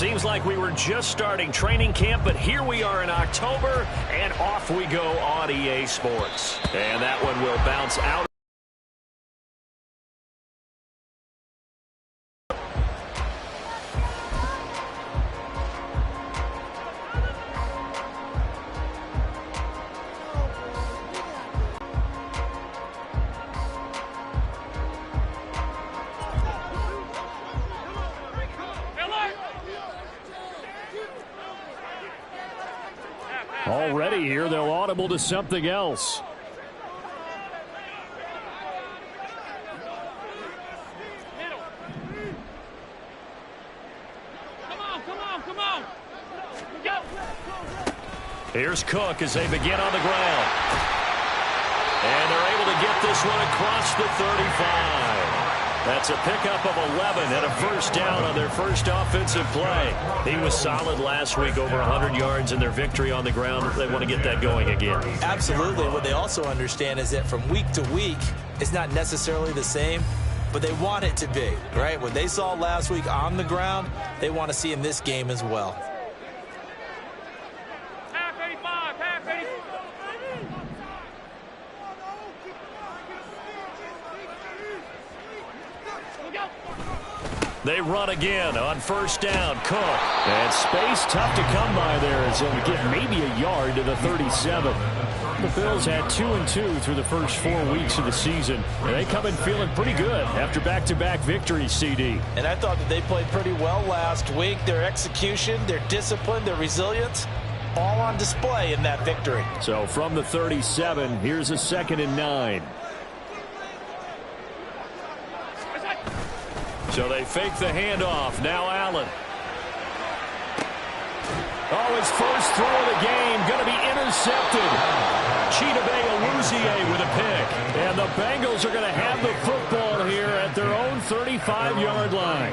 Seems like we were just starting training camp, but here we are in October, and off we go on EA Sports. And that one will bounce out. Already here, they'll audible to something else. Come on. Go. Here's Cook as they begin on the ground. And they're able to get this one across the 35. That's a pickup of 11 and a first down on their first offensive play. He was solid last week, over 100 yards in their victory on the ground. They want to get that going again. Absolutely. What they also understand is that from week to week, it's not necessarily the same, but they want it to be, right? What they saw last week on the ground, they want to see in this game as well. Half 85, half 85. They run again on first down. Cook. And space tough to come by there as they'll get maybe a yard to the 37. The Bills had 2-2 through the first 4 weeks of the season. And they come in feeling pretty good after back-to-back victories, CD. And I thought that they played pretty well last week. Their execution, their discipline, their resilience, all on display in that victory. So from the 37, here's a 2nd and 9. So they fake the handoff. Now Allen. Oh, his first throw of the game going to be intercepted. Chidobe Awuzie with a pick. And the Bengals are going to have the football here at their own 35-yard line.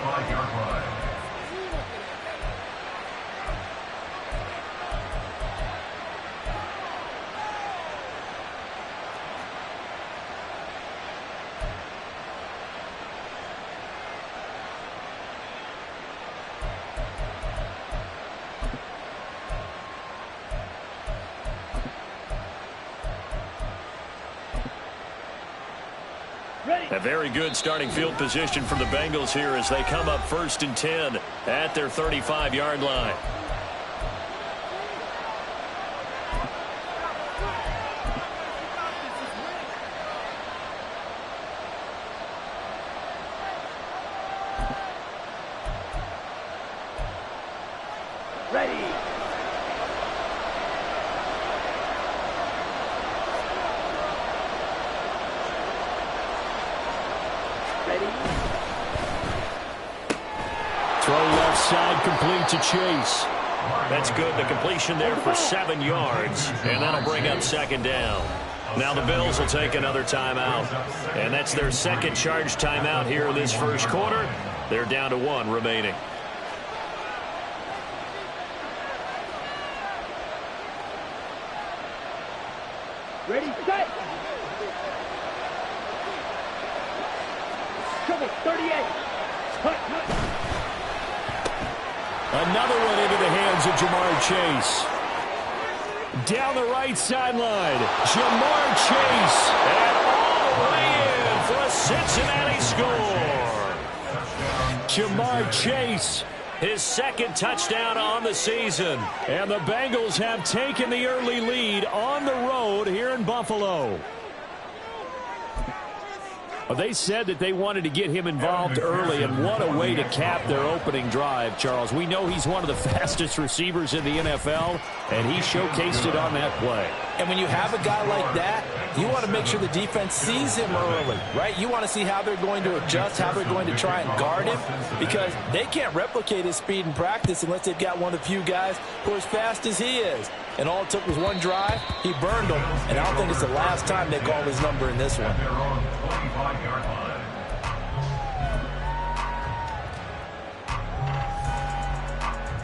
A very good starting field position for the Bengals here as they come up 1st and 10 at their 35-yard line. Ready. Throw left side, complete to Chase. That's good. The completion there for 7 yards, and that'll bring up 2nd down. Now the Bills will take another timeout, and that's their second charge timeout here in this first quarter. They're down to 1 remaining. Ready, set. Trouble, 38. Cut. Another one into the hands of Jamar Chase. Down the right sideline, Jamar Chase. And all the way in for a Cincinnati score. Jamar Chase. His 2nd touchdown on the season. And the Bengals have taken the early lead on the road here in Buffalo. Well, they said that they wanted to get him involved early, and what a way to cap their opening drive, Charles. We know he's one of the fastest receivers in the NFL, and he showcased it on that play. And when you have a guy like that, you want to make sure the defense sees him early, right? You want to see how they're going to adjust, how they're going to try and guard him, because they can't replicate his speed in practice unless they've got one of the few guys who are as fast as he is. And all it took was one drive. He burned them, and I don't think it's the last time they call his number in this one.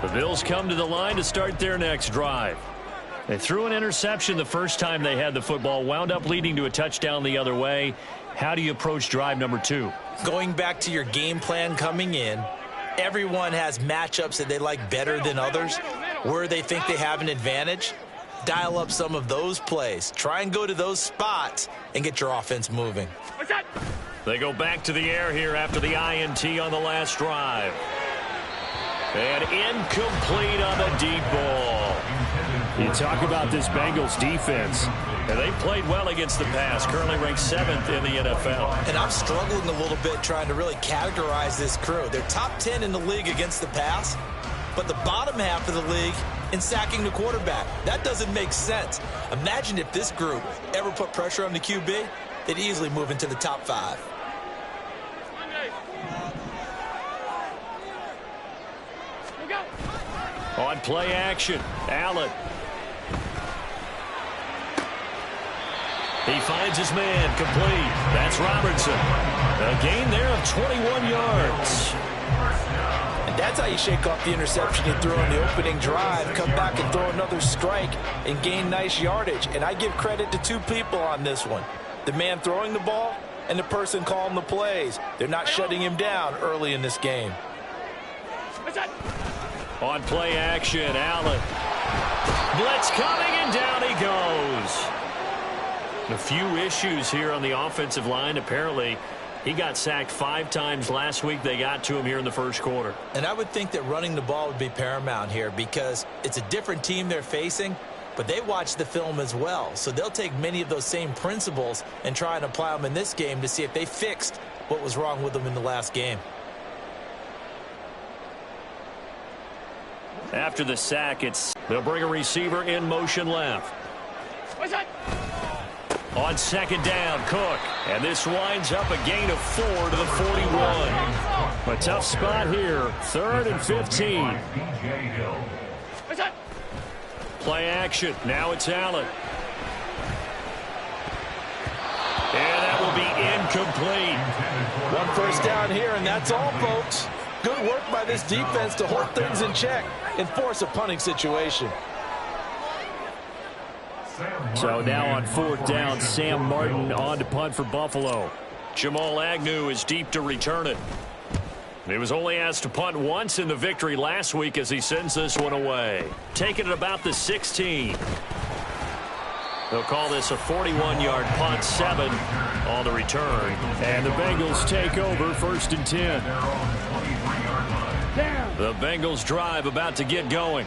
The Bills come to the line to start their next drive. They threw an interception the first time they had the football, wound up leading to a touchdown the other way. How do you approach drive number 2? Going back to your game plan coming in, everyone has matchups that they like better than others, where they think they have an advantage. Dial up some of those plays. Try and go to those spots and get your offense moving. They go back to the air here after the INT on the last drive. And incomplete on the deep ball. You talk about this Bengals defense. And they played well against the pass, currently ranked 7th in the NFL. And I'm struggling a little bit trying to really categorize this crew. They're top 10 in the league against the pass, but the bottom half of the league in sacking the quarterback. That doesn't make sense. Imagine if this group ever put pressure on the QB, they'd easily move into the top 5. On play action, Allen. He finds his man, complete. That's Robertson. A gain there of 21 yards. And that's how you shake off the interception you threw on the opening drive, come back and throw another strike and gain nice yardage. And I give credit to 2 people on this one. The man throwing the ball and the person calling the plays. They're not shutting him down early in this game. On play action, Allen. Blitz coming, and down he goes. A few issues here on the offensive line. Apparently, he got sacked 5 times last week. They got to him here in the first quarter. And I would think that running the ball would be paramount here because it's a different team they're facing, but they watch the film as well. So they'll take many of those same principles and try and apply them in this game to see if they fixed what was wrong with them in the last game. After the sack, they'll bring a receiver in motion left. On second down, Cook. And this winds up a gain of 4 to the 41. A tough spot here. 3rd and 15. Play action. Now it's Allen. And that will be incomplete. 1 first down here, and that's all, folks. Good work by this defense to hold things in check and force a punting situation. So now on 4th down, Sam Martin on to punt for Buffalo. Jamal Agnew is deep to return it. He was only asked to punt once in the victory last week as he sends this one away. Taking it about the 16. They'll call this a 41-yard punt, 7 on the return. And the Bengals take over 1st and 10. The Bengals drive about to get going.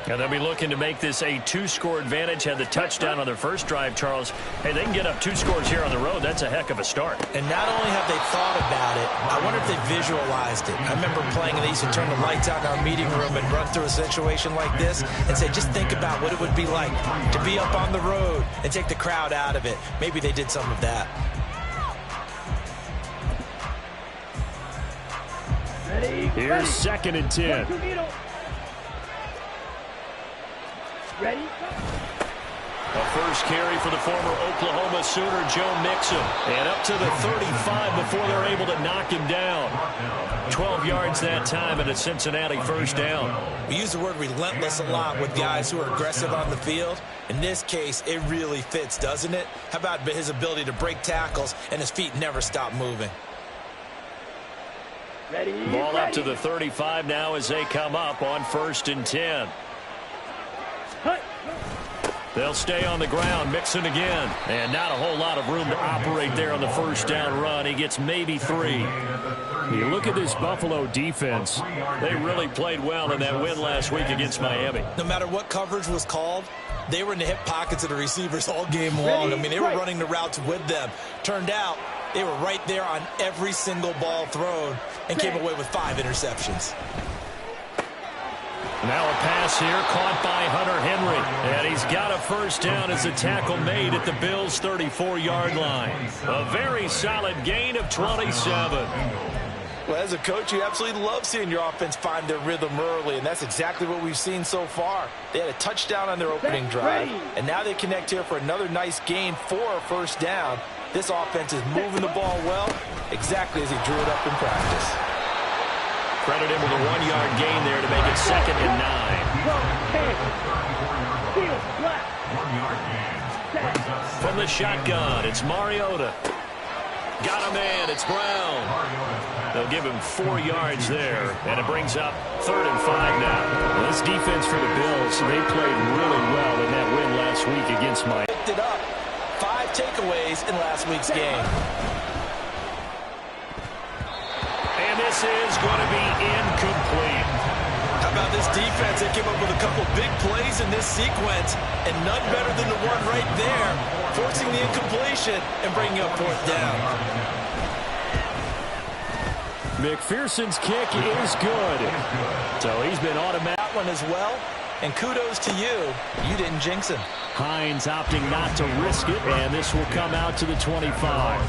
And they'll be looking to make this a 2-score advantage. Had the touchdown on their first drive, Charles. Hey, they can get up 2 scores here on the road. That's a heck of a start. And not only have they thought about it, I wonder if they visualized it. I remember playing, and they used to turn the lights out in our meeting room and run through a situation like this and say, just think about what it would be like to be up on the road and take the crowd out of it. Maybe they did some of that. Here's 2nd and 10. Ready? A first carry for the former Oklahoma Sooner, Joe Mixon. And up to the 35 before they're able to knock him down. 12 yards that time and a Cincinnati first down. We use the word relentless a lot with guys who are aggressive on the field. In this case, it really fits, doesn't it? How about his ability to break tackles and his feet never stop moving? Ready? Ball up to the 35 now as they come up on 1st and 10. They'll stay on the ground, Mixon again. And not a whole lot of room to operate there on the first down run. He gets maybe 3. You look at this Buffalo defense. They really played well in that win last week against Miami. No matter what coverage was called, they were in the hip pockets of the receivers all game long. I mean, they were running the routes with them. Turned out they were right there on every single ball thrown and came away with 5 interceptions. Now a pass here caught by Hunter Henry. And he's got a first down as a tackle made at the Bills' 34-yard line. A very solid gain of 27. Well, as a coach, you absolutely love seeing your offense find their rhythm early, and that's exactly what we've seen so far. They had a touchdown on their opening drive, and now they connect here for another nice gain for a first down. This offense is moving the ball well, exactly as he drew it up in practice. Credit him with a 1-yard gain there to make it 2nd and 9. From the shotgun, it's Mariota. got a man. It's Brown. They'll give him 4 yards there, and it brings up 3rd and 5 now. Well, this defense for the Bills, they played really well in that win last week against Miami. Picked it up. 5 takeaways in last week's game. And this is going to be incomplete. How about this defense? They came up with a couple big plays in this sequence, and none better than the one right there, forcing the incompletion and bringing up 4th down. McPherson's kick is good. So he's been automatic. That one as well, and kudos to you. You didn't jinx him. Hines opting not to risk it, and this will come out to the 25.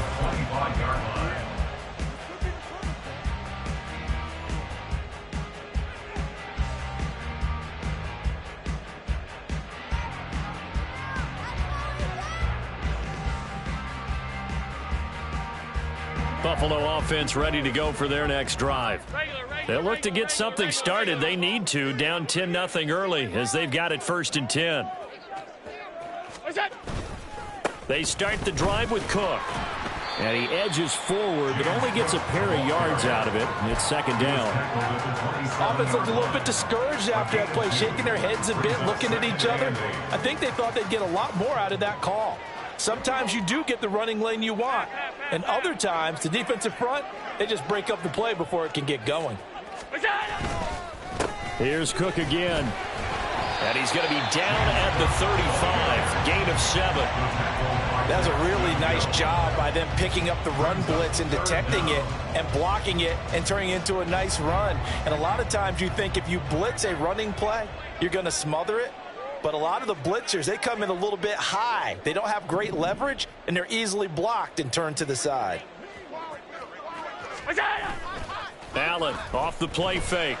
Buffalo offense ready to go for their next drive. They'll look to get something started. They need to, down 10-0 early as they've got it 1st and 10. They start the drive with Cook. And he edges forward, but only gets a pair of yards out of it. And it's 2nd down. Offense looked a little bit discouraged after that play, shaking their heads a bit, looking at each other. I think they thought they'd get a lot more out of that call. Sometimes you do get the running lane you want, and other times, the defensive front, they just break up the play before it can get going. Here's Cook again. And he's going to be down at the 35, gain of 7. That was a really nice job by them picking up the run blitz and detecting it and blocking it and turning it into a nice run. And a lot of times you think if you blitz a running play, you're going to smother it. But a lot of the blitzers, they come in a little bit high. They don't have great leverage, and they're easily blocked and turned to the side. Allen off the play fake.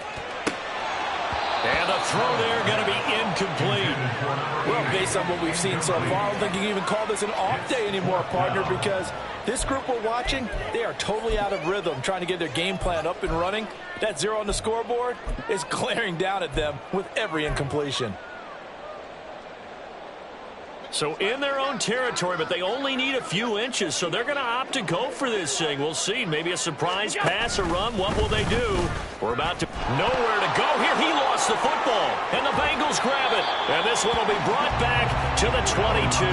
And a throw there going to be incomplete. Well, based on what we've seen so far, I don't think you can even call this an off day anymore, partner, because this group we're watching, they are totally out of rhythm, trying to get their game plan up and running. That 0 on the scoreboard is glaring down at them with every incompletion. So in their own territory, but they only need a few inches, so they're going to opt to go for this thing. We'll see. Maybe a surprise pass or run. What will they do? We're about to nowhere to go here. He lost the football, and the Bengals grab it. And this one will be brought back to the 22.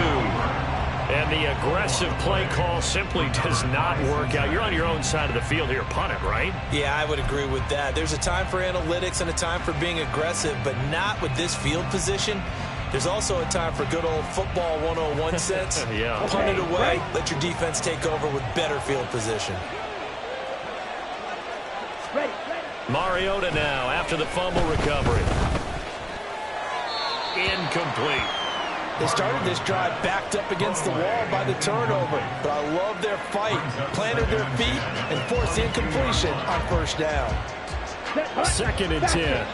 And the aggressive play call simply does not work out. You're on your own side of the field here. Punt it, right? Yeah, I would agree with that. There's a time for analytics and a time for being aggressive, but not with this field position. There's also a time for good old football 101 sense. Yeah. Punt it away. Let your defense take over with better field position. Mariota now after the fumble recovery. Incomplete. They started this drive backed up against the wall by the turnover, but I love their fight. Planted their feet and forced the incompletion on 1st down. 2nd and 10.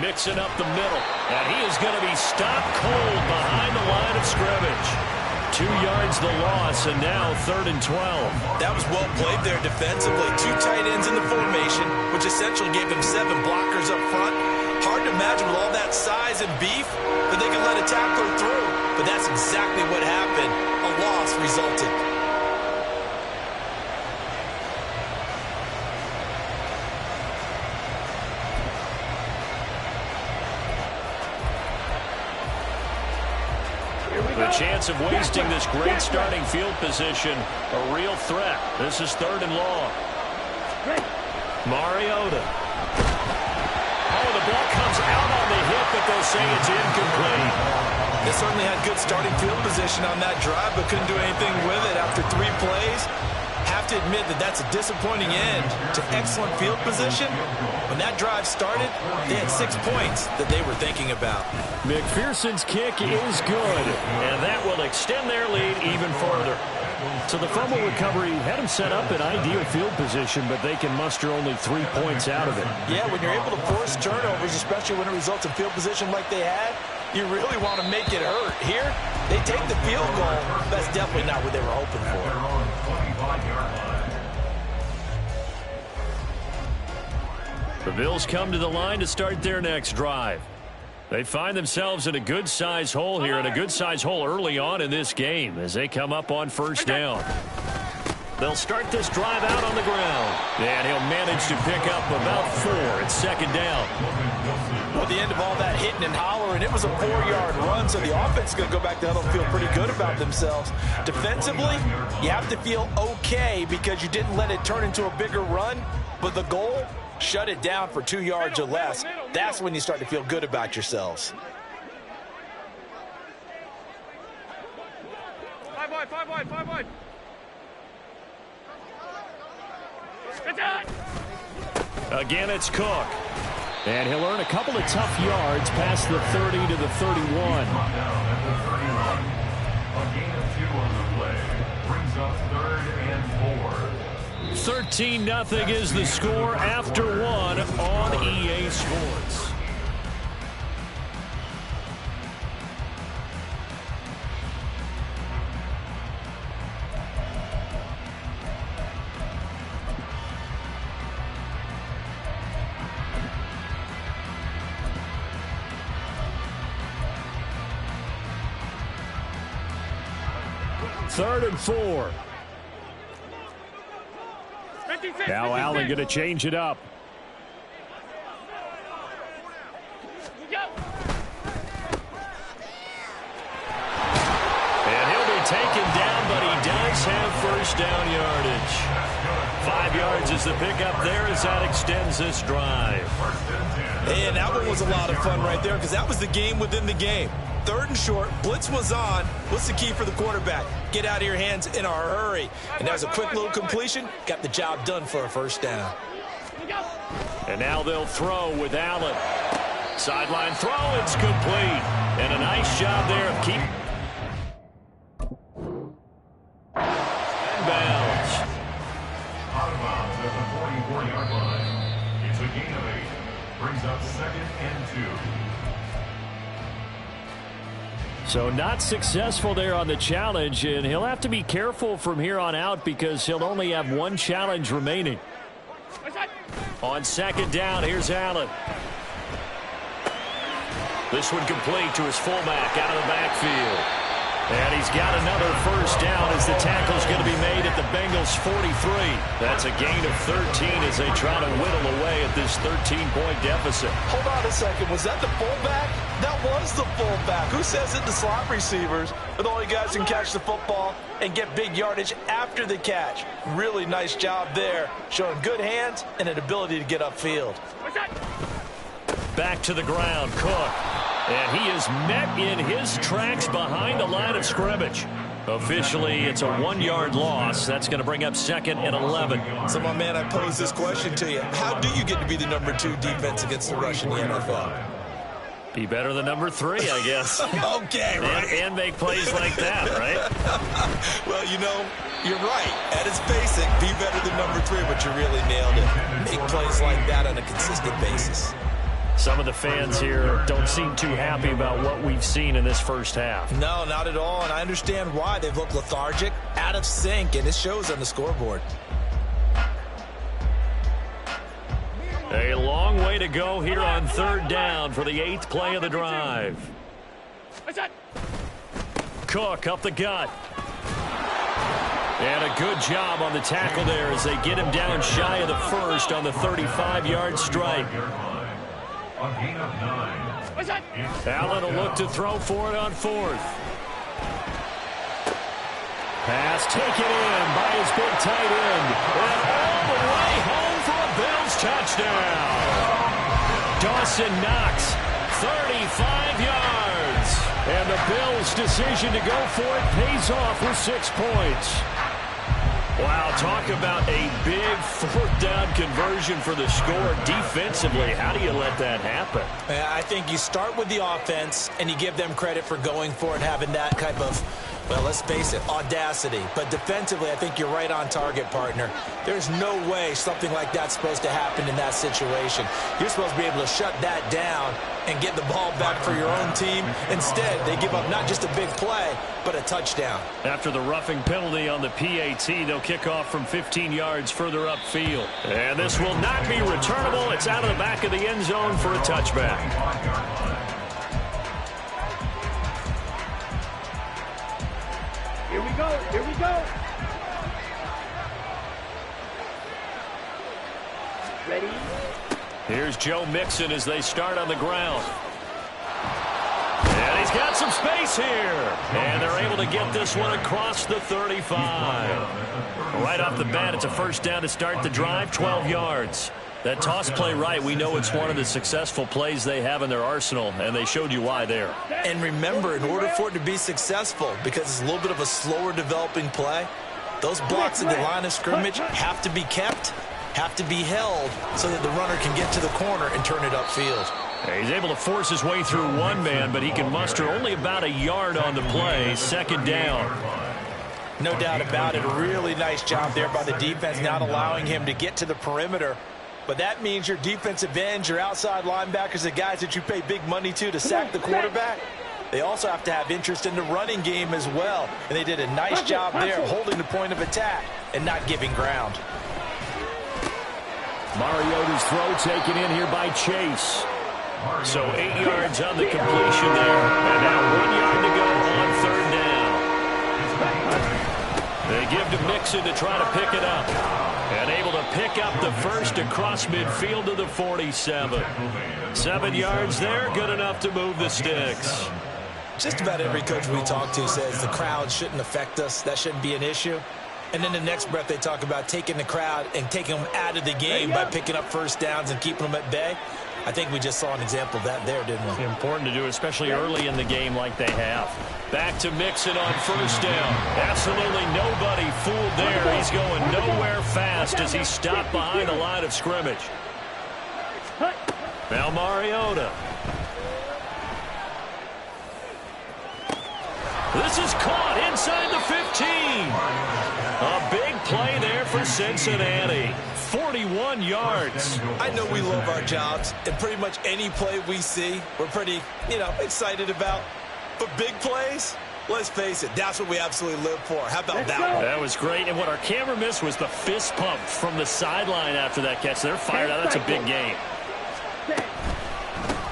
Mixing up the middle, and he is going to be stopped cold behind the line of scrimmage. 2 yards the loss, and now 3rd and 12. That was well played there defensively. 2 tight ends in the formation, which essentially gave them 7 blockers up front. Hard to imagine with all that size and beef that they could let a tackler through, but that's exactly what happened. A loss resulted. The chance of wasting this great starting field position, a real threat. This is 3rd and long. Mariota. Oh, the ball comes out on the hip, but they'll say it's incomplete. They certainly had good starting field position on that drive, but couldn't do anything with it after 3 plays. Have to admit that that's a disappointing end to excellent field position. When that drive started, they had 6 points that they were thinking about. McPherson's kick is good. And that will extend their lead even further. So the fumble recovery had them set up in ideal field position, but they can muster only 3 points out of it. Yeah, when you're able to force turnovers, especially when it results in field position like they had, you really want to make it hurt. Here, they take the field goal. That's definitely not what they were hoping for. The Bills come to the line to start their next drive. They find themselves in a good-sized hole here, and a good-sized hole early on in this game as they come up on first down. They'll start this drive out on the ground, and he'll manage to pick up about 4 at second down. Well, at the end of all that hitting and hollering, it was a 4-yard run, so the offense is going to go back to huddle and feel pretty good about themselves. Defensively, you have to feel okay because you didn't let it turn into a bigger run, but the goal, shut it down for 2 yards or less. That's when you start to feel good about yourselves. Five wide. Again, it's Cook. And he'll earn a couple of tough yards past the 30 to the 31. A gain of 2 on the play brings up 3rd and 4. 13-0 is the score after 1 on EA Sports. Third and 4. Now Allen going to change it up. And he'll be taken down, but he does have first down yardage. 5 yards is the pickup there as that extends this drive. And that one was a lot of fun right there because that was the game within the game. 3rd and short, blitz was on. What's the key for the quarterback? Get out of your hands in a hurry. And that was a quick little completion. Got the job done for a first down. And now they'll throw with Allen. Sideline throw, it's complete. And a nice job there of keeping bounds. Out of bounds at the 44-yard line. It's a gain of 8. Brings up 2nd and 2. So not successful there on the challenge, and he'll have to be careful from here on out because he'll only have 1 challenge remaining. On second down, here's Allen. This one complete to his fullback out of the backfield. And he's got another first down as the tackle's going to be made at the Bengals' 43. That's a gain of 13 as they try to whittle away at this 13-point deficit. Hold on a second. Was that the fullback? That was the fullback. Who says it? The slot receivers are the only guys who can catch the football and get big yardage after the catch. Really nice job there, showing good hands and an ability to get upfield. Back to the ground, Cook. And he is met in his tracks behind the line of scrimmage. Officially, it's a 1-yard loss. That's going to bring up 2nd and 11. So, my man, I pose this question to you. How do you get to be the number 2 defense against the rush in the NFL? Be better than number 3, I guess. Okay, right. And make plays like that, right? Well, you know, you're right. At its basic, be better than number 3, but you really nailed it. Make plays like that on a consistent basis. Some of the fans here don't seem too happy about what we've seen in this first half. No, not at all, and I understand why. They've looked lethargic, out of sync, and it shows on the scoreboard. A long way to go here on 3rd down for the 8th play of the drive. Cook up the gut. And a good job on the tackle there as they get him down shy of the first on the 35-yard strike. A gain of 9. Allen will look to throw for it on 4th. Pass taken in by his big tight end. And all the way home for a Bills touchdown. Dawson Knox, 35 yards. And the Bills' decision to go for it pays off with 6 points. Wow, talk about a big 4th down conversion for the score defensively. How do you let that happen? I think you start with the offense, and you give them credit for going for it, having that type of, well, let's face it, audacity. But defensively, I think you're right on target, partner. There's no way something like that's supposed to happen in that situation. You're supposed to be able to shut that down and get the ball back for your own team. Instead, they give up not just a big play, but a touchdown. After the roughing penalty on the PAT, they'll kick off from 15 yards further upfield. And this will not be returnable. It's out of the back of the end zone for a touchback. Here we go. Ready? Here's Joe Mixon as they start on the ground. And he's got some space here. And they're able to get this one across the 35. Right off the bat, it's a first down to start the drive, 12 yards. That toss play right, we know it's one of the successful plays they have in their arsenal, and they showed you why there. And remember, in order for it to be successful, because it's a little bit of a slower developing play, those blocks at the line of scrimmage have to be kept, have to be held, so that the runner can get to the corner and turn it upfield. He's able to force his way through one man, but he can muster only about a yard on the play, second down. No doubt about it. A really nice job there by the defense, not allowing him to get to the perimeter. But that means your defensive ends, your outside linebackers, the guys that you pay big money to sack the quarterback, they also have to have interest in the running game as well. And they did a nice job there of holding the point of attack and not giving ground. Mariota's throw taken in here by Chase. So 8 yards on the completion there. And now 1 yard to go on third down. They give to Mixon to try to pick it up. And able to pick up the first across midfield to the 47. 7 yards there, good enough to move the sticks. Just about every coach we talk to says the crowd shouldn't affect us. That shouldn't be an issue. And then the next breath they talk about taking the crowd and taking them out of the game by picking up first downs and keeping them at bay. I think we just saw an example of that there, didn't we? Important to do, especially early in the game like they have. Back to Mixon on first down. Absolutely nobody fooled there. He's going nowhere fast as he stopped behind the line of scrimmage. Now Mariota. This is caught inside the 15. A big play there for Cincinnati. 41 yards. I know we love our jobs, and pretty much any play we see, we're pretty, excited about. But big plays, let's face it, that's what we absolutely live for. How about that one? That was great, and what our camera missed was the fist pump from the sideline after that catch. They're fired out. That's a big game.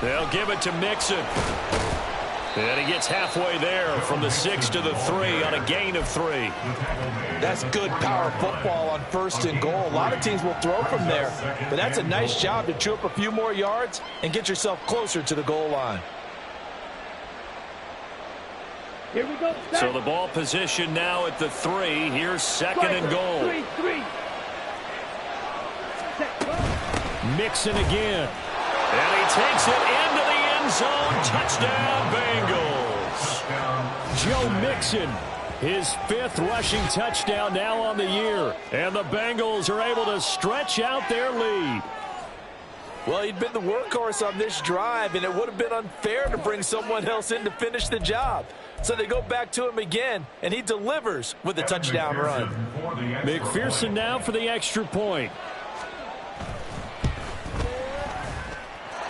They'll give it to Mixon. And he gets halfway there from the 6 to the 3 on a gain of 3. That's good power football on first and goal. A lot of teams will throw from there, but that's a nice job to chew up a few more yards and get yourself closer to the goal line. Here we go. So the ball position now at the 3. Here's second and goal. 3. Mixon again. And he takes it into the end zone. Touchdown, Bengals. Joe Mixon, his 5th rushing touchdown now on the year. And the Bengals are able to stretch out their lead. Well, he'd been the workhorse on this drive, and it would have been unfair to bring someone else in to finish the job. So they go back to him again, and he delivers with a touchdown run. McPherson now for the extra point.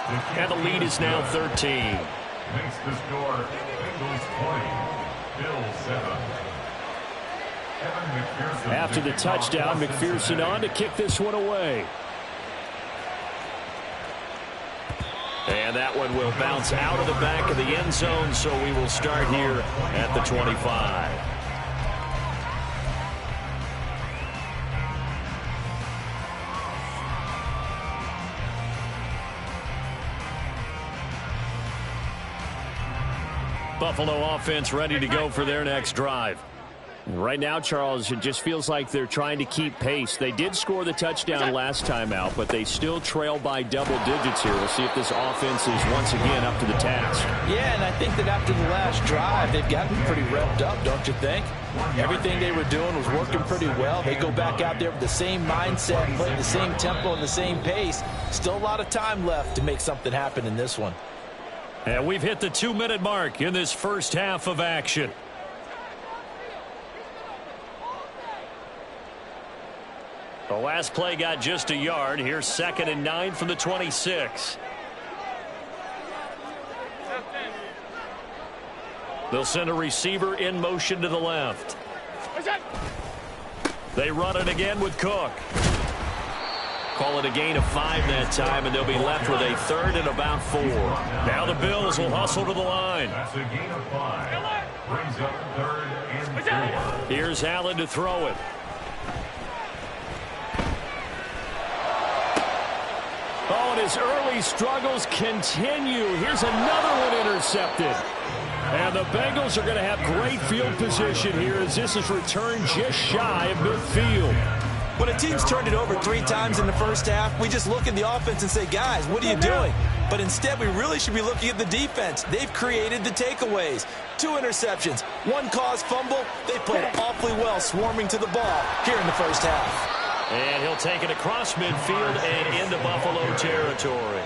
And the lead is now 13. Makes the score Bengals 20, Bills 7. After the touchdown, McPherson on to kick this one away. And that one will bounce out of the back of the end zone, so we will start here at the 25. Buffalo offense ready to go for their next drive. Right now, Charles, it just feels like they're trying to keep pace. They did score the touchdown last time out, but they still trail by double digits here. We'll see if this offense is once again up to the task. Yeah, and I think that after the last drive, they've gotten pretty revved up, don't you think? Everything they were doing was working pretty well. They go back out there with the same mindset, playing the same tempo and the same pace. Still a lot of time left to make something happen in this one. And we've hit the 2-minute mark in this first half of action. The last play got just a yard. Here's 2nd and 9 from the 26. They'll send a receiver in motion to the left. They run it again with Cook. Call it a gain of 5 that time, and they'll be left with a 3rd and about 4. Now the Bills will hustle to the line. That's a gain of 5. Brings up 3rd and 4. Here's Allen to throw it. Oh, and his early struggles continue. Here's another one intercepted. And the Bengals are going to have great field position here as this is returned just shy of midfield. When a team's turned it over 3 times in the first half, we just look at the offense and say, guys, what are you doing? But instead, we really should be looking at the defense. They've created the takeaways. 2 interceptions, 1 caused fumble. They played awfully well swarming to the ball here in the first half. And he'll take it across midfield and into Buffalo territory.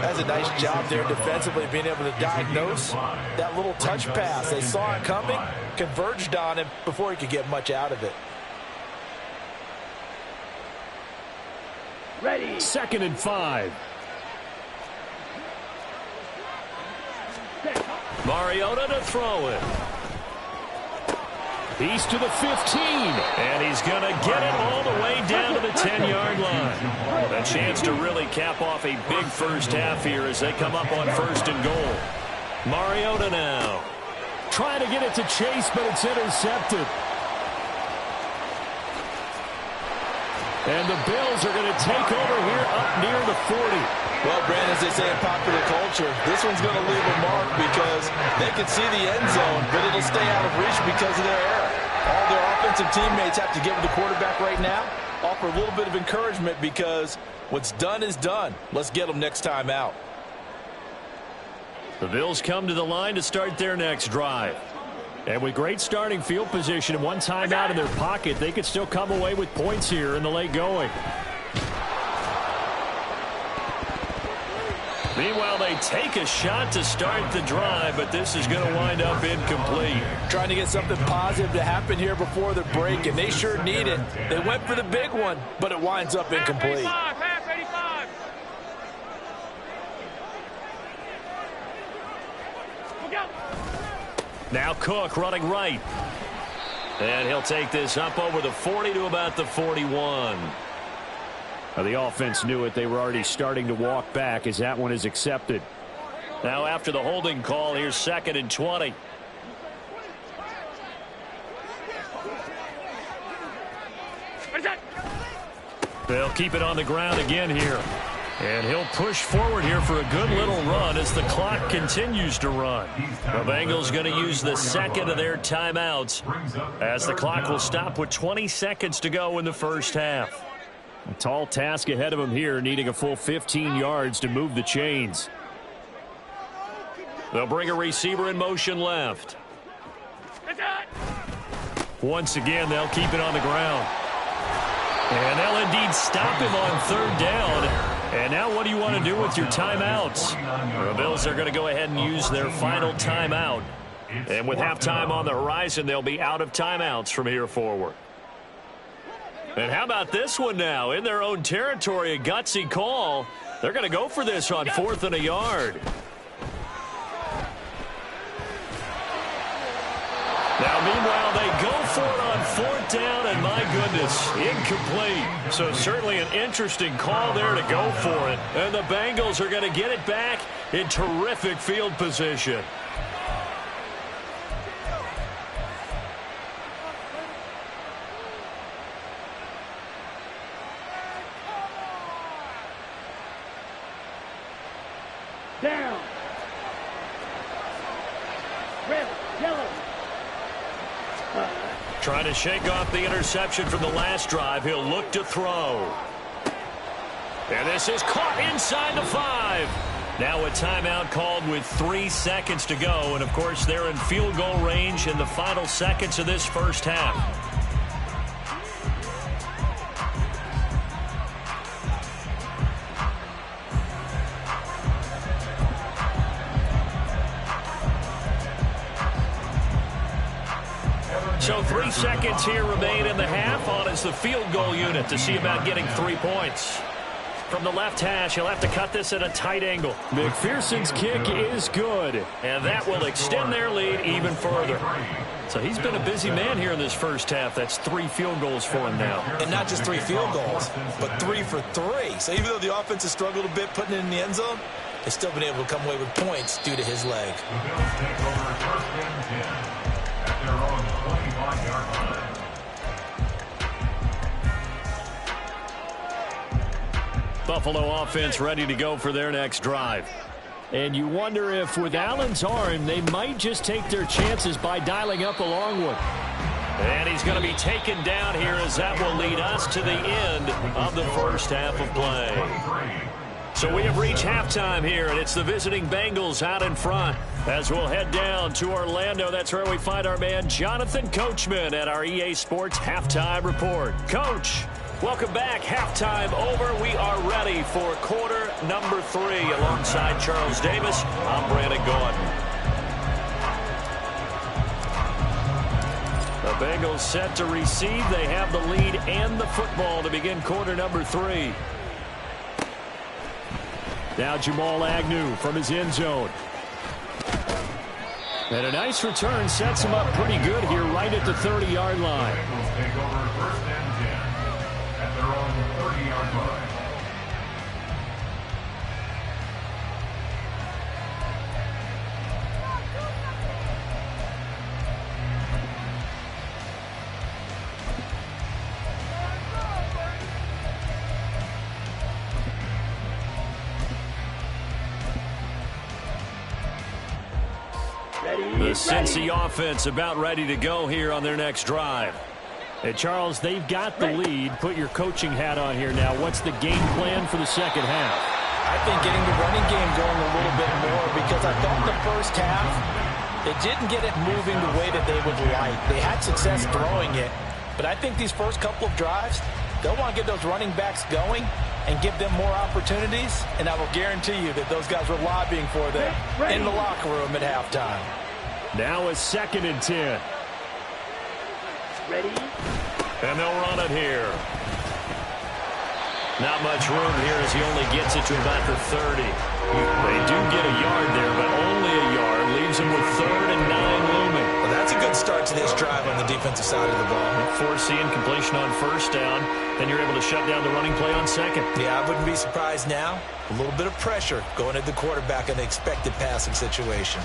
That's a nice job there defensively, being able to diagnose that little touch pass. They saw it coming, converged on him before he could get much out of it. Ready. 2nd and 5. Mariota to throw it. He's to the 15. And he's going to get it all the way down to the 10-yard line. A chance to really cap off a big first half here as they come up on 1st and goal. Mariota now. Trying to get it to Chase, but it's intercepted. And the Bills are going to take over here up near the 40. Well, Brandon, as they say in popular culture, this one's going to leave a mark because they can see the end zone, but it'll stay out of reach because of their error. All their offensive teammates have to give the quarterback right now, offer a little bit of encouragement because what's done is done. Let's get them next time out. The Bills come to the line to start their next drive. And with great starting field position and 1 timeout in their pocket, they could still come away with points here in the late going. Meanwhile, they take a shot to start the drive, but this is going to wind up incomplete. Trying to get something positive to happen here before the break, and they sure need it. They went for the big one, but it winds up incomplete. Half 85. Look out. Now Cook running right. And he'll take this up over the 40 to about the 41. Now, the offense knew it. They were already starting to walk back as that one is accepted. Now after the holding call, here's 2nd and 20. They'll keep it on the ground again here. And he'll push forward here for a good little run as the clock continues to run. The Bengals going to use the 2nd of their timeouts as the clock will stop with 20 seconds to go in the first half. A tall task ahead of him here, needing a full 15 yards to move the chains. They'll bring a receiver in motion left. Once again, they'll keep it on the ground. And they'll indeed stop him on 3rd down. And now what do you want to do with your timeouts? The Bills are going to go ahead and use their final timeout. And with halftime on the horizon, they'll be out of timeouts from here forward. And how about this one now? In their own territory, a gutsy call. They're going to go for this on 4th and a yard. Now, meanwhile, they go for it on 4th down, and my goodness, incomplete. So certainly an interesting call there to go for it. And the Bengals are going to get it back in terrific field position. Down. Red, yellow. Trying to shake off the interception from the last drive. He'll look to throw. And this is caught inside the 5. Now a timeout called with 3 seconds to go. And, of course, they're in field goal range in the final seconds of this first half. So 3 seconds here remain in the half on as the field goal unit to see about getting 3 points. from the left hash. He'll have to cut this at a tight angle. McPherson's kick is good. And that will extend their lead even further. So he's been a busy man here in this first half. That's 3 field goals for him now. And not just 3 field goals, but 3 for 3. So even though the offense has struggled a bit putting it in the end zone, they've still been able to come away with points due to his leg. The Bills take over 1st and 10 at their own 25-yard line. Buffalo offense ready to go for their next drive. And you wonder if with Allen's arm, they might just take their chances by dialing up a long one. And he's going to be taken down here as that will lead us to the end of the first half of play. So we have reached halftime here, and it's the visiting Bengals out in front. As we'll head down to Orlando, that's where we find our man Jonathan Coachman at our EA Sports Halftime Report. Coach, welcome back. Halftime over. We are ready for quarter number 3. Alongside Charles Davis, I'm Brandon Gordon. The Bengals set to receive. They have the lead and the football to begin quarter number 3. Now Jamal Agnew from his end zone. And a nice return sets him up pretty good here right at the 30-yard line. Bengals take over 1st and 10 at their own 30-yard line. The Cincy offense about ready to go here on their next drive. Hey, Charles, they've got the lead. Put your coaching hat on here now. What's the game plan for the second half? I think getting the running game going a little bit more, because I thought the first half, they didn't get it moving the way that they would like. They had success throwing it, but I think these first couple of drives, they'll want to get those running backs going and give them more opportunities, and I will guarantee you that those guys were lobbying for them in the locker room at halftime. Now a 2nd and 10. Ready? And they'll run it here. Not much room here as he only gets it to about the 30. They do get a yard there, but only a yard. Leaves him with 3rd and 9 looming. Well, that's a good start to this drive on the defensive side of the ball. Forcing completion on 1st down. Then you're able to shut down the running play on 2nd. Yeah, I wouldn't be surprised now. A little bit of pressure going at the quarterback in the expected passing situation.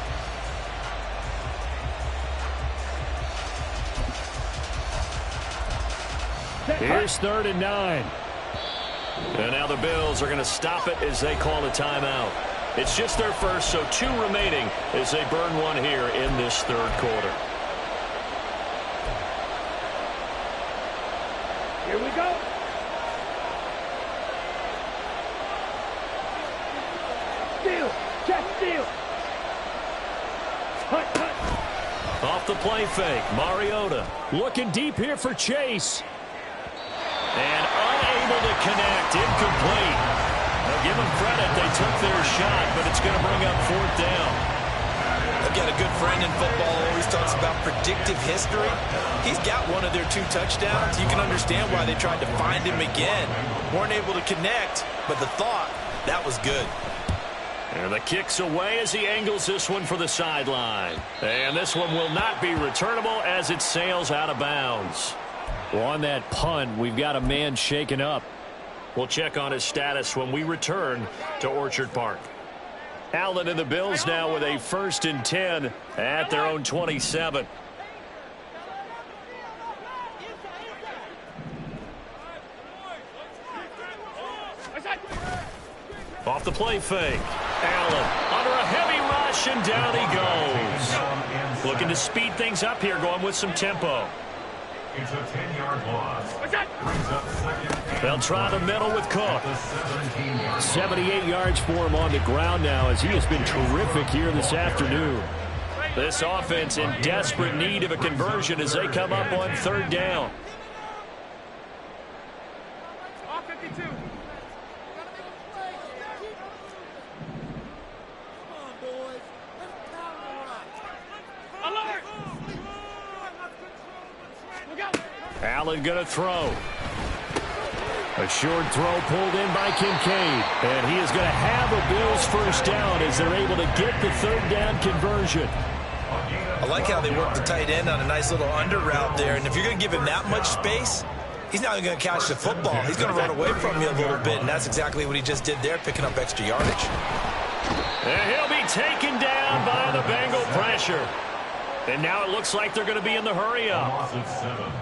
Here's 3rd and 9. And now the Bills are going to stop it as they call a timeout. It's just their first, so 2 remaining as they burn one here in this 3rd quarter. Here we go. Steal. Check steal. Cut. Off the play fake, Mariota. Looking deep here for Chase. And unable to connect, incomplete. Now give them credit, they took their shot, but it's going to bring up 4th down. I've got a good friend in football who always talks about predictive history. He's got one of their 2 touchdowns. You can understand why they tried to find him again. Weren't able to connect, but the thought, that was good. And the kick's away as he angles this one for the sideline. And this one will not be returnable as it sails out of bounds. Well, on that punt, we've got a man shaken up. We'll check on his status when we return to Orchard Park. Allen and the Bills now with a 1st and 10 at their own 27. Off the play fake. Allen under a heavy rush, and down he goes. Looking to speed things up here, going with some tempo. It's a 10-yard loss. Brings up 2nd. They'll try the middle with Cook. 78 yards for him on the ground now, as he has been terrific here this afternoon. This offense in desperate need of a conversion as they come up on 3rd down. Allen going to throw. A short throw pulled in by Kincaid. And he is going to have a Bills first down as they're able to get the third down conversion. I like how they work the tight end on a nice little under route there. And if you're going to give him that much space, he's not going to catch the football. He's going to run away from you a little bit, and that's exactly what he just did there, picking up extra yardage. And he'll be taken down by the Bengal pressure. And now it looks like they're going to be in the hurry-up. Loss of 7.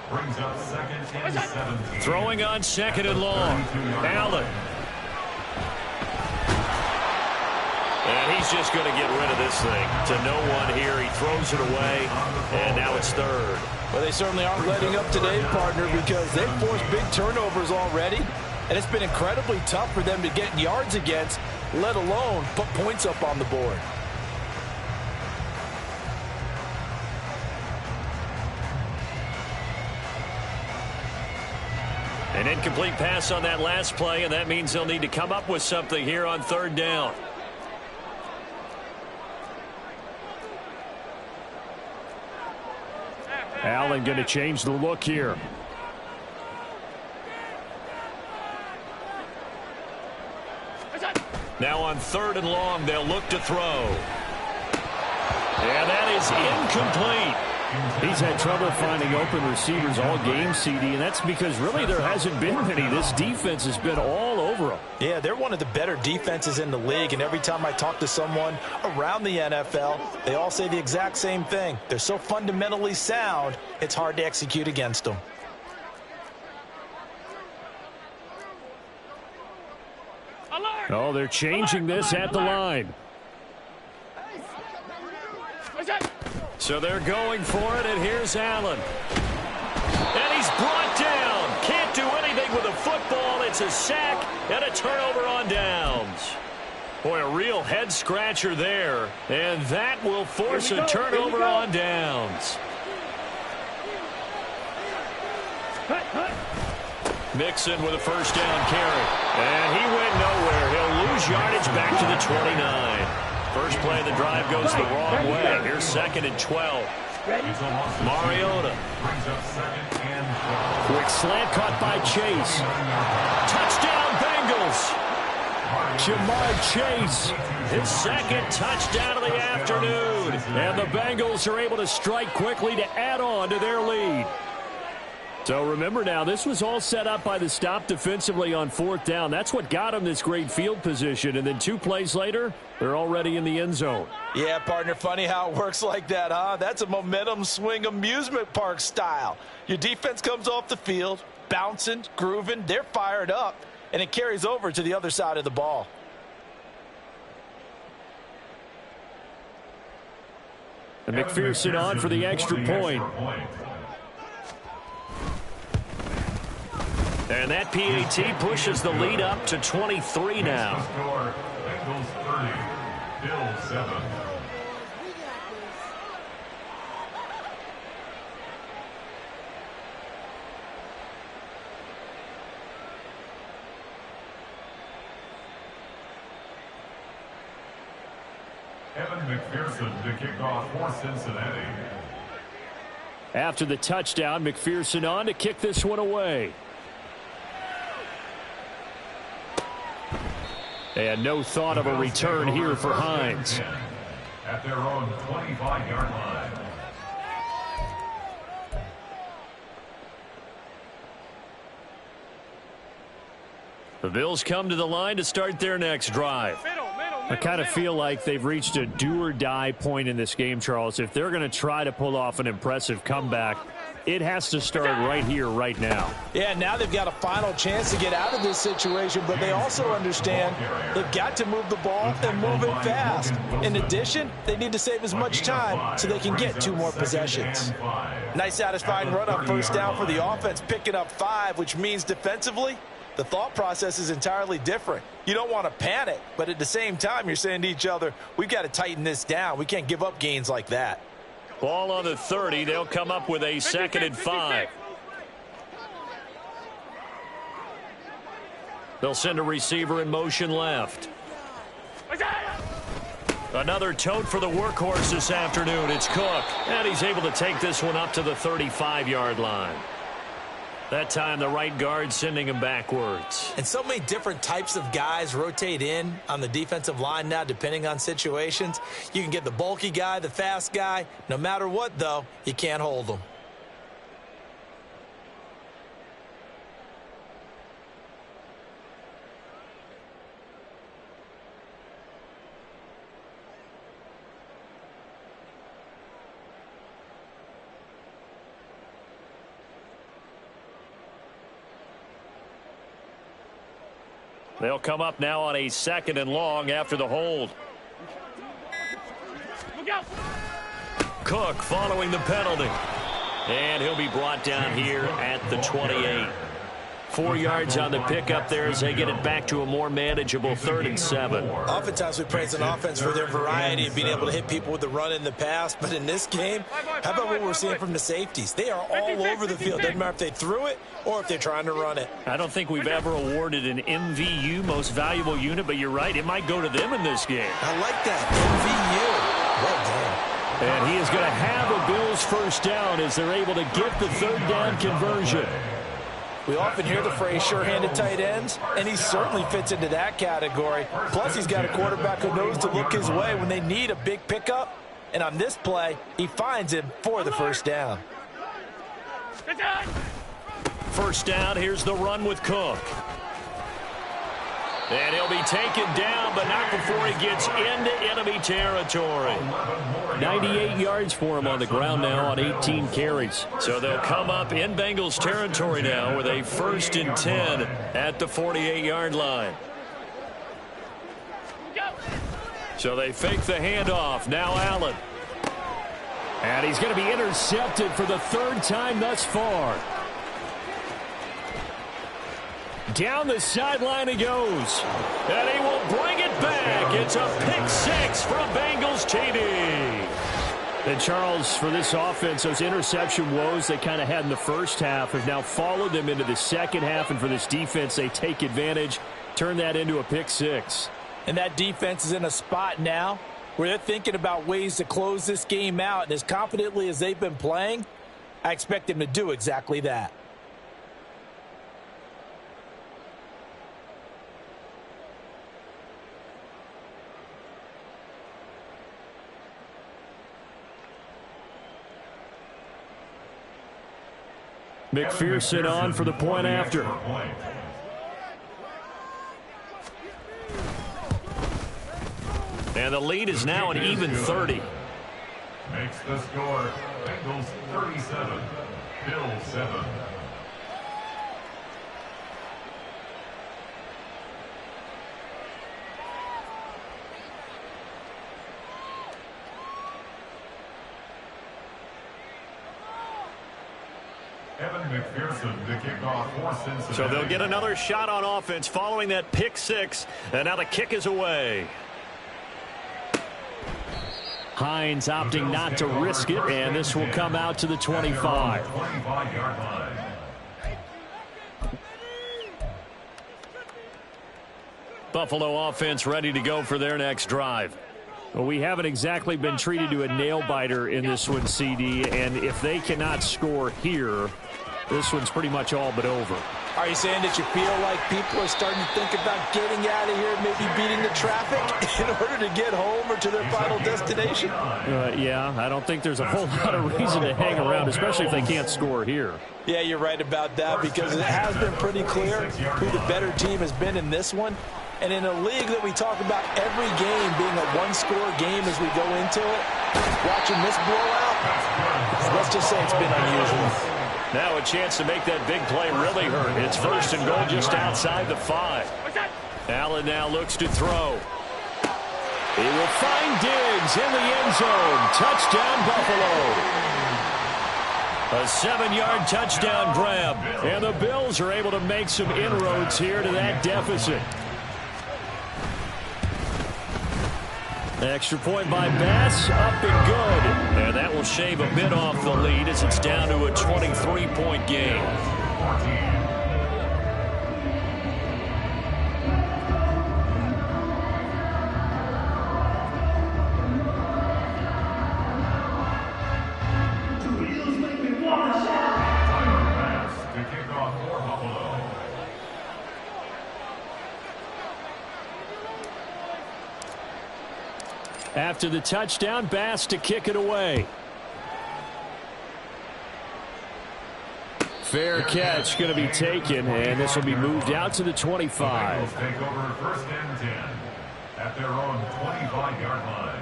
Brings up 2nd and 17. Throwing on 2nd and long. Allen. And he's just going to get rid of this thing to no one here. He throws it away, and now it's 3rd. Well, they certainly aren't letting up today, partner, because they've forced big turnovers already, and it's been incredibly tough for them to get yards against, let alone put points up on the board. An incomplete pass on that last play, and that means they'll need to come up with something here on 3rd down. Allen going to change the look here. Now on 3rd and long, they'll look to throw. And that is incomplete. He's had trouble finding open receivers all game, CD, and that's because really there hasn't been many. This defense has been all over them. Yeah, they're one of the better defenses in the league, and every time I talk to someone around the NFL, they all say the exact same thing. They're so fundamentally sound, it's hard to execute against them. Oh, they're changing this at the line. So they're going for it, and here's Allen. And he's brought down. Can't do anything with a football. It's a sack and a turnover on downs. Boy, a real head-scratcher there. And that will force a turnover on downs. Mixon with a first down carry. And he went nowhere. He'll lose yardage back to the 29. First play of the drive goes the wrong way. Here's 2nd and 12. Mariota. Quick slant caught by Chase. Touchdown Bengals. Jamar Chase. His 2nd touchdown of the afternoon. And the Bengals are able to strike quickly to add on to their lead. So remember now, this was all set up by the stop defensively on 4th down. That's what got them this great field position. And then 2 plays later, they're already in the end zone. Yeah, partner, funny how it works like that, huh? That's a momentum swing amusement park style. Your defense comes off the field, bouncing, grooving, they're fired up, and it carries over to the other side of the ball. And McPherson on for the extra point. And that PAT pushes the lead up to 23 now. Bengals 30, Bills 7. Evan McPherson to kick off for Cincinnati. After the touchdown, McPherson on to kick this one away. And no thought of a return here for Hines. At their own 25-yard line. The Bills come to the line to start their next drive. I kind of feel like they've reached a do-or-die point in this game, Charles. If they're going to try to pull off an impressive comeback, it has to start right here, right now. Yeah, now they've got a final chance to get out of this situation, but they also understand they've got to move the ball and move it fast. In addition, they need to save as much time so they can get 2 more possessions. Nice satisfying run on first down for the offense, picking up 5, which means defensively, the thought process is entirely different. You don't want to panic, but at the same time, you're saying to each other, we've got to tighten this down. We can't give up gains like that. Ball on the 30. They'll come up with a 2nd and 5. They'll send a receiver in motion left. Another tote for the workhorse this afternoon. It's Cook. And he's able to take this one up to the 35-yard line. That time the right guard sending him backwards. And so many different types of guys rotate in on the defensive line now depending on situations. You can get the bulky guy, the fast guy. No matter what, though, you can't hold them. They'll come up now on a 2nd and long after the hold. Cook following the penalty. And he'll be brought down here at the 28. 4 yards on the pickup there as they get it back to a more manageable 3rd and 7. Oftentimes we praise an offense for their variety of being able to hit people with the run in the pass. But in this game, how about what we're seeing from the safeties? They are all over the field. Doesn't matter if they threw it or if they're trying to run it. I don't think we've ever awarded an MVU, most valuable unit, but you're right. It might go to them in this game. I like that. MVU. Well done. And he is going to have a Bills first down as they're able to get the 3rd down conversion. We often hear the phrase sure-handed tight ends, and he certainly fits into that category. Plus, he's got a quarterback who knows to look his way when they need a big pickup. And on this play, he finds him for the first down. First down, here's the run with Cook. And he'll be taken down, but not before he gets into enemy territory. 98 yards for him on the ground now on 18 carries. So they'll come up in Bengals territory now with a 1st and 10 at the 48-yard line. So they fake the handoff. Now Allen. And he's going to be intercepted for the 3rd time thus far. Down the sideline he goes. And he will bring it back. It's a pick 6 from Bengals TD. And Charles, for this offense, those interception woes they kind of had in the first half have now followed them into the second half. And for this defense, they take advantage, turn that into a pick 6. And that defense is in a spot now where they're thinking about ways to close this game out. And as confidently as they've been playing, I expect them to do exactly that. McPherson on for the point after. And the lead is now an even 30. Makes the score Bengals 37, Bills 7. McPherson to kick off for Cincinnati. So they'll get another shot on offense following that pick 6. And now the kick is away. Hines opting not to risk it, and this will come out to the 25. 25-yard line. Buffalo offense ready to go for their next drive. Well, we haven't exactly been treated to a nail-biter in this one, CD, and if they cannot score here, this one's pretty much all but over. Are you saying that you feel like people are starting to think about getting out of here, maybe beating the traffic in order to get home or to their final destination? Yeah, I don't think there's a whole lot of reason to hang around, especially if they can't score here. Yeah, you're right about that because it has been pretty clear who the better team has been in this one. And in a league that we talk about every game being a one-score game as we go into it, watching this blowout, let's just say it's been unusual. Now a chance to make that big play really hurt. It's 1st and goal just outside the 5. Allen now looks to throw. He will find Diggs in the end zone. Touchdown, Buffalo. A 7-yard touchdown grab. And the Bills are able to make some inroads here to that deficit. Extra point by Bass, up and good. And that will shave a bit off the lead as it's down to a 23-point game. After the touchdown, Bass to kick it away. Fair catch going to be taken, and this will be moved out to the 25. Take over first and 10 at their own 25-yard line.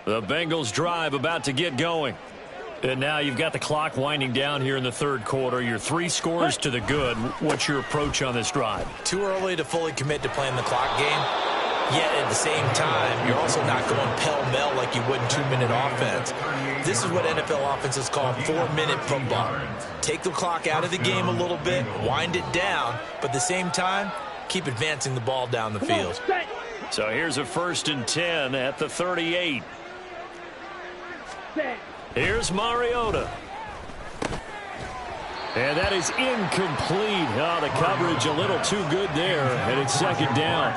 The Bengals drive about to get going. And now you've got the clock winding down here in the third quarter. Your 3 scores to the good. What's your approach on this drive? Too early to fully commit to playing the clock game. Yet at the same time, you're also not going pell-mell like you would in 2-minute offense. This is what NFL offenses call 4-minute football. Take the clock out of the game a little bit, wind it down, but at the same time, keep advancing the ball down the field. So here's a 1st and 10 at the 38. Here's Mariota. And that is incomplete. Oh, the coverage a little too good there, and it's 2nd down.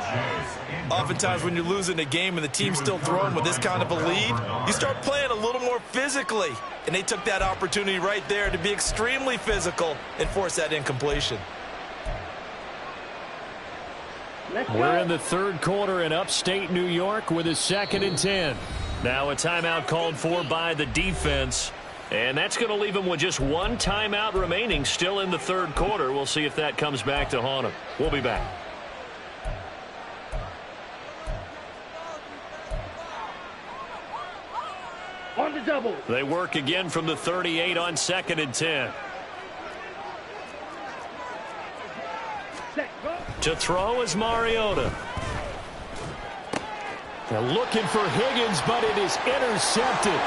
Oftentimes when you're losing a game and the team's still throwing with this kind of a lead, you start playing a little more physically. And they took that opportunity right there to be extremely physical and force that incompletion. We're in the third quarter in upstate New York with a 2nd and 10. Now a timeout called for by the defense. And that's going to leave him with just 1 timeout remaining still in the third quarter. We'll see if that comes back to haunt him. We'll be back. On the double. They work again from the 38 on 2nd and 10. Set, go. To throw is Mariota. They're looking for Higgins, but it is intercepted.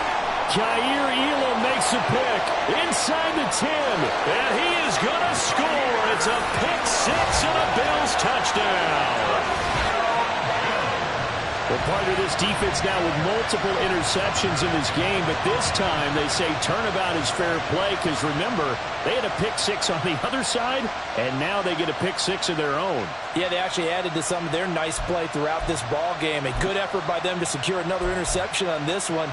Jair Elam makes a pick inside the 10. And he is going to score. It's a pick 6 and a Bills touchdown. Well, part of this defense now with multiple interceptions in this game, but this time they say turnabout is fair play because, remember, they had a pick 6 on the other side, and now they get a pick 6 of their own. Yeah, they actually added to some of their nice play throughout this ball game. A good effort by them to secure another interception on this one.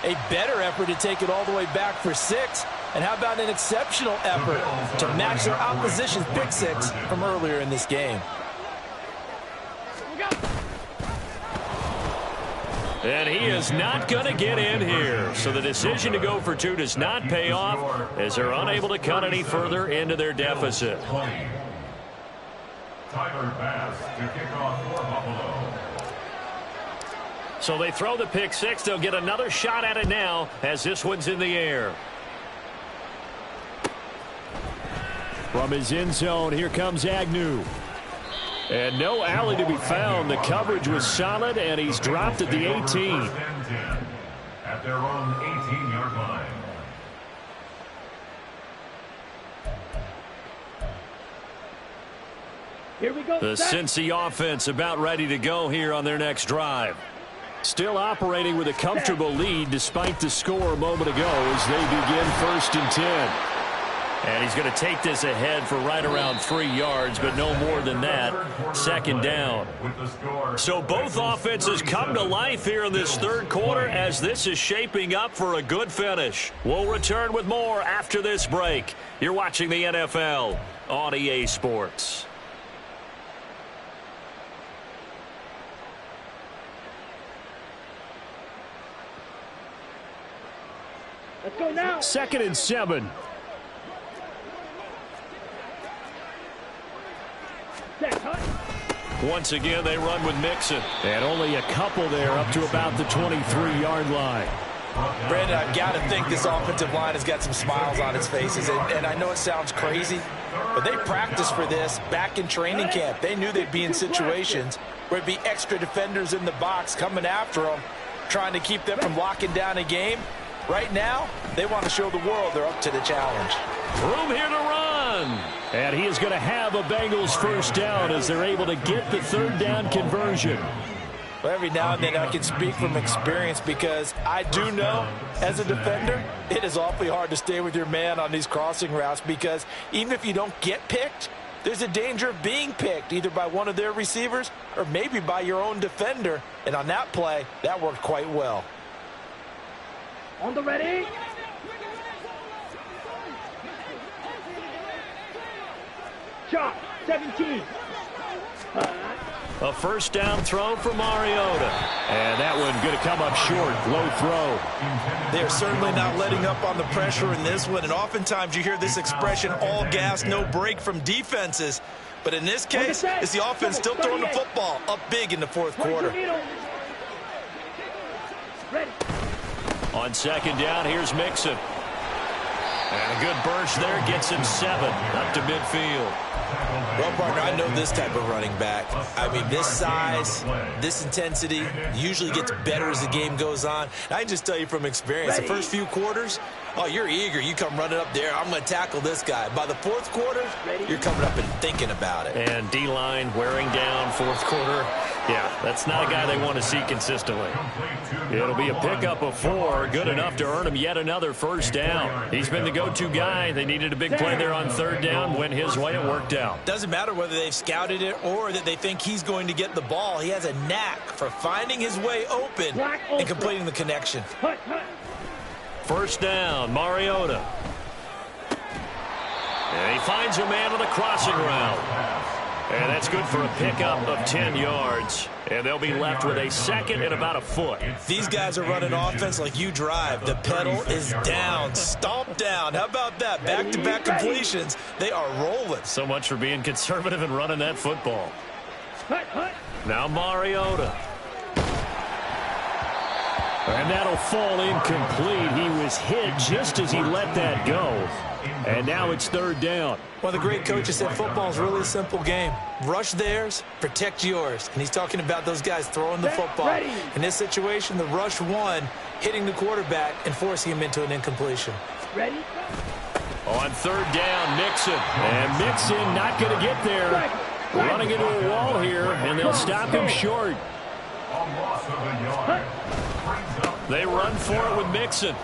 A better effort to take it all the way back for 6. And how about an exceptional effort to match their opposition's pick 6 from earlier in this game. And he is not going to get in here. So the decision to go for 2 does not pay off as they're unable to cut any further into their deficit. Tyler Bass to kick off for Buffalo. So they throw the pick 6. They'll get another shot at it now as this one's in the air. From his end zone, here comes Agnew. And no alley to be found. The coverage was solid, and he's dropped at the 18. First and 10 at their own 18-yard line. Here we go. The Cincy offense about ready to go here on their next drive. Still operating with a comfortable lead despite the score a moment ago as they begin 1st and 10. And he's going to take this ahead for right around 3 yards, but no more than that. 2nd down. So both offenses come to life here in this third quarter as this is shaping up for a good finish. We'll return with more after this break. You're watching the NFL on EA Sports. Let's go now. 2nd and 7. Once again, they run with Mixon. And only a couple there up to about the 23-yard line. Brandon, I've got to think this offensive line has got some smiles on its faces. And I know it sounds crazy, but they practiced for this back in training camp. They knew they'd be in situations where it'd be extra defenders in the box coming after them, trying to keep them from locking down a game. Right now, they want to show the world they're up to the challenge. Room here to run. And he is going to have a Bengals 1st down as they're able to get the 3rd down conversion. Well, every now and then I can speak from experience because I do know, as a defender, it is awfully hard to stay with your man on these crossing routes because even if you don't get picked, there's a danger of being picked either by one of their receivers or maybe by your own defender. And on that play, that worked quite well. On the ready. Shot, 17. A first down throw for Mariota. And that one going to come up short. Low throw. They're certainly not letting up on the pressure in this one. And oftentimes you hear this expression, all gas, no break from defenses. But in this case, it's the offense still throwing the football up big in the fourth quarter. Ready. On second down, here's Mixon. And a good burst there gets him 7 up to midfield. Well, partner, I know this type of running back. I mean, this size, this intensity usually gets better as the game goes on. And I can just tell you from experience, the first few quarters, oh, you're eager. You come running up there, I'm going to tackle this guy. By the fourth quarter, you're coming up and thinking about it. And D-line wearing down fourth quarter. Yeah, that's not a guy they want to see consistently. It'll be a pickup of 4, good enough to earn him yet another first down. He's been the go-to guy. They needed a big play there on third down. Went his way, it worked out. Doesn't matter whether they've scouted it or that they think he's going to get the ball. He has a knack for finding his way open and completing the connection. First down, Mariota. And he finds a man on the crossing route. And that's good for a pickup of 10 yards. And they'll be left with a second and about a foot. These guys are running offense like you drive. The pedal is down, stomp down. How about that? Back-to-back completions. They are rolling. So much for being conservative and running that football. Now Mariota. And that'll fall incomplete. He was hit just as he let that go. And now it's third down. Well, the great coach has said football is really a simple game. Rush theirs, protect yours. And he's talking about those guys throwing the football. In this situation, the rush one, hitting the quarterback and forcing him into an incompletion. Ready? On third down, Mixon. And Mixon not going to get there. Running into a wall here, and they'll stop him short. They run for it with Mixon.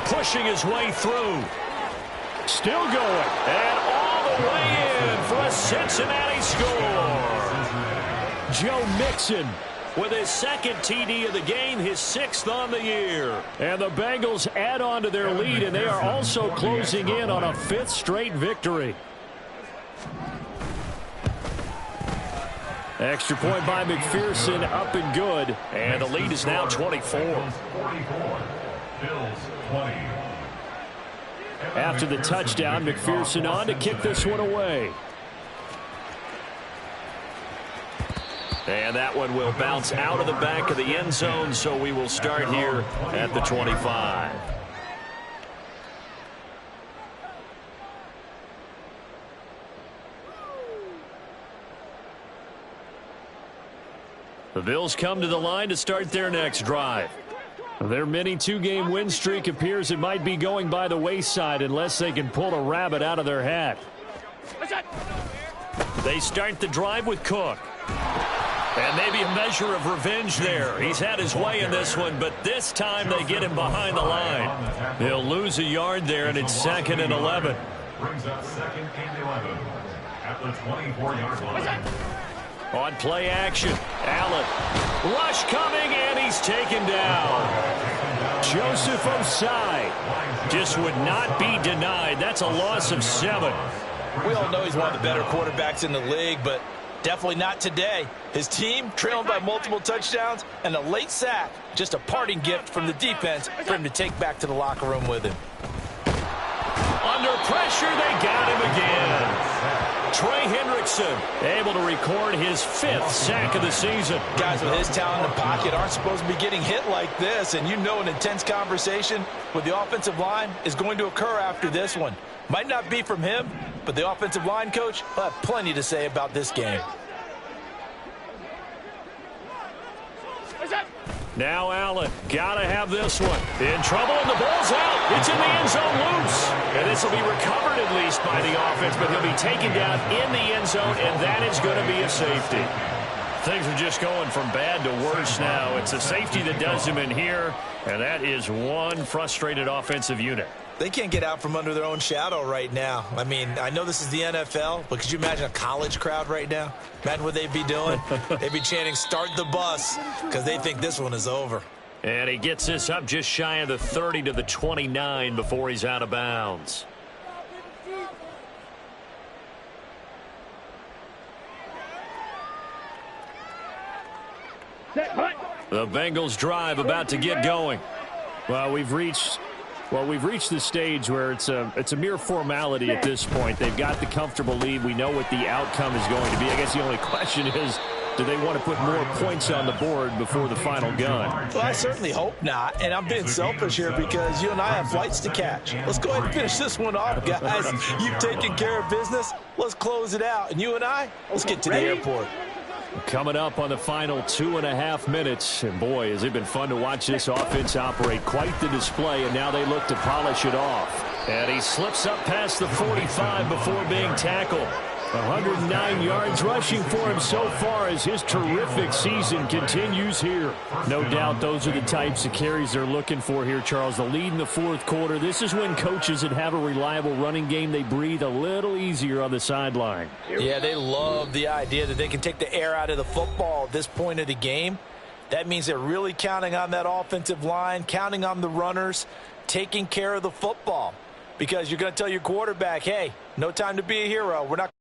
Pushing his way through. Still going. And all the way in for a Cincinnati score. Joe Mixon with his second TD of the game, his 6th on the year. And the Bengals add on to their lead, and they are also closing in on a 5th straight victory. Extra point by McPherson, up and good. And the lead is now 24. After the touchdown, McPherson on to kick this one away. And that one will bounce out of the back of the end zone, so we will start here at the 25. The Bills come to the line to start their next drive. Their mini 2-game win streak appears it might be going by the wayside unless they can pull a rabbit out of their hat. They start the drive with Cook. And maybe a measure of revenge there. He's had his way in this one, but this time they get him behind the line. They'll lose a yard there, and it's 2nd and 11. Brings up 2nd and 11 at the 24-yard line. On play action, Allen. Rush coming, and he's taken down. Joseph Osai just would not be denied. That's a loss of 7. We all know he's one of the better quarterbacks in the league, but definitely not today. His team trailing by multiple touchdowns, and a late sack, just a parting gift from the defense for him to take back to the locker room with him. Under pressure, they got him again. Trey Hendrickson able to record his 5th sack of the season. Guys with his talent in the pocket aren't supposed to be getting hit like this, and you know an intense conversation with the offensive line is going to occur after this one. Might not be from him, but the offensive line coach will have plenty to say about this game. Now Allen, gotta have this one. In trouble, and the ball's out. It's in the end zone loose. And this will be recovered at least by the offense, but he'll be taken down in the end zone, and that is going to be a safety. Things are just going from bad to worse now. It's a safety that does him in here, and that is one frustrated offensive unit. They can't get out from under their own shadow right now. I mean, I know this is the NFL, but could you imagine a college crowd right now? Imagine what they'd be doing. They'd be chanting, "Start the bus," because they think this one is over. And he gets this up just shy of the 30 to the 29 before he's out of bounds. The Bengals drive about to get going. Well, we've reached the stage where it's a mere formality at this point. They've got the comfortable lead. We know what the outcome is going to be. I guess the only question is, do they want to put more points on the board before the final gun? Well, I certainly hope not. And I'm being selfish here because you and I have flights to catch. Let's go ahead and finish this one off, guys. You've taken care of business. Let's close it out. And you and I, let's get to the airport. Coming up on the final 2.5 minutes. And boy, has it been fun to watch this offense operate. Quite the display, and now they look to polish it off. And he slips up past the 45 before being tackled. 109 yards rushing for him so far as his terrific season continues here. No doubt those are the types of carries they're looking for here, Charles. The lead in the fourth quarter. This is when coaches that have a reliable running game, they breathe a little easier on the sideline. Yeah, they love the idea that they can take the air out of the football at this point of the game. That means they're really counting on that offensive line, counting on the runners, taking care of the football. Because you're going to tell your quarterback, hey, no time to be a hero. We're not